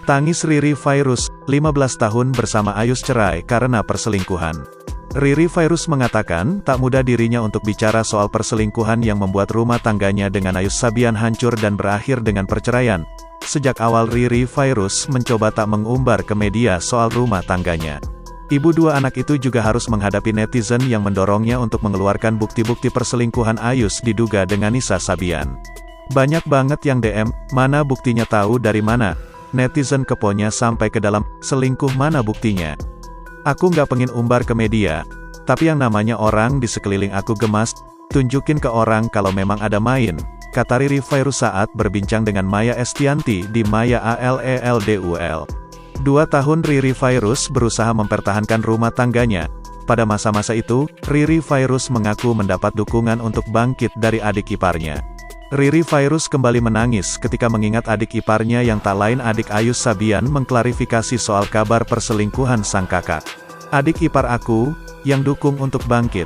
Tangis Riri Virus, 15 tahun bersama Ayus cerai karena perselingkuhan. Riri Virus mengatakan, tak mudah dirinya untuk bicara soal perselingkuhan yang membuat rumah tangganya dengan Ayus Sabian hancur dan berakhir dengan perceraian. Sejak awal Riri Virus mencoba tak mengumbar ke media soal rumah tangganya. Ibu dua anak itu juga harus menghadapi netizen yang mendorongnya untuk mengeluarkan bukti-bukti perselingkuhan Ayus diduga dengan Nisa Sabian. Banyak banget yang DM, mana buktinya, tahu dari mana? Netizen keponya sampai ke dalam, selingkuh mana buktinya? Aku nggak pengen umbar ke media, tapi yang namanya orang di sekeliling aku gemas, tunjukin ke orang kalau memang ada main, kata Riri Virus saat berbincang dengan Maya Estianty di Maya ALELDUL. 2 tahun Riri Virus berusaha mempertahankan rumah tangganya. Pada masa-masa itu, Riri Virus mengaku mendapat dukungan untuk bangkit dari adik iparnya. Riri Virus kembali menangis ketika mengingat adik iparnya yang tak lain adik Ayus Sabian mengklarifikasi soal kabar perselingkuhan sang kakak. Adik ipar aku, yang dukung untuk bangkit.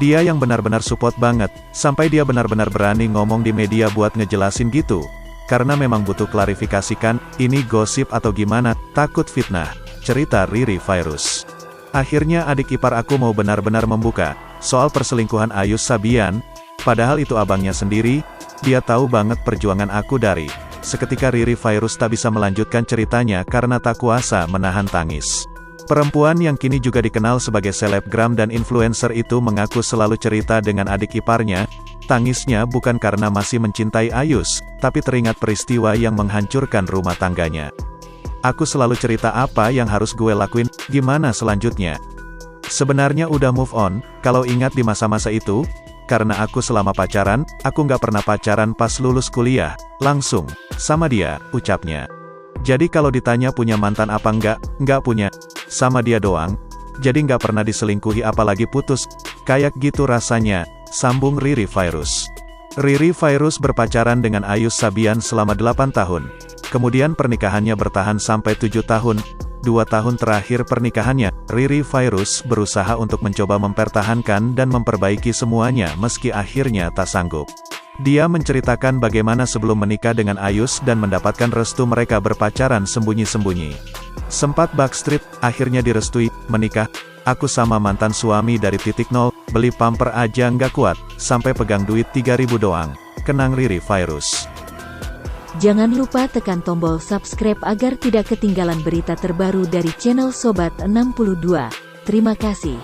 Dia yang benar-benar support banget, sampai dia benar-benar berani ngomong di media buat ngejelasin gitu. Karena memang butuh klarifikasikan, ini gosip atau gimana, takut fitnah, cerita Riri Virus. Akhirnya adik ipar aku mau benar-benar membuka soal perselingkuhan Ayus Sabian, padahal itu abangnya sendiri. Dia tahu banget perjuangan aku dari. Seketika Riri Virus tak bisa melanjutkan ceritanya karena tak kuasa menahan tangis. Perempuan yang kini juga dikenal sebagai selebgram dan influencer itu mengaku selalu cerita dengan adik iparnya. Tangisnya bukan karena masih mencintai Ayus, tapi teringat peristiwa yang menghancurkan rumah tangganya. Aku selalu cerita apa yang harus gue lakuin, gimana selanjutnya. Sebenarnya udah move on, kalau ingat di masa-masa itu. Karena aku selama pacaran, aku nggak pernah pacaran pas lulus kuliah, langsung, sama dia, ucapnya. Jadi kalau ditanya punya mantan apa nggak punya, sama dia doang. Jadi nggak pernah diselingkuhi apalagi putus, kayak gitu rasanya, sambung Riri Virus. Riri Virus berpacaran dengan Ayus Sabian selama 8 tahun. Kemudian pernikahannya bertahan sampai 7 tahun. 2 tahun terakhir pernikahannya, Riri Virus berusaha untuk mencoba mempertahankan dan memperbaiki semuanya meski akhirnya tak sanggup. Dia menceritakan bagaimana sebelum menikah dengan Ayus dan mendapatkan restu mereka berpacaran sembunyi-sembunyi. Sempat backstreet, akhirnya direstui, menikah. Aku sama mantan suami dari titik nol, beli pamper aja nggak kuat, sampai pegang duit 3.000 doang. Kenang Riri Virus. Jangan lupa tekan tombol subscribe agar tidak ketinggalan berita terbaru dari channel Sobat 62. Terima kasih.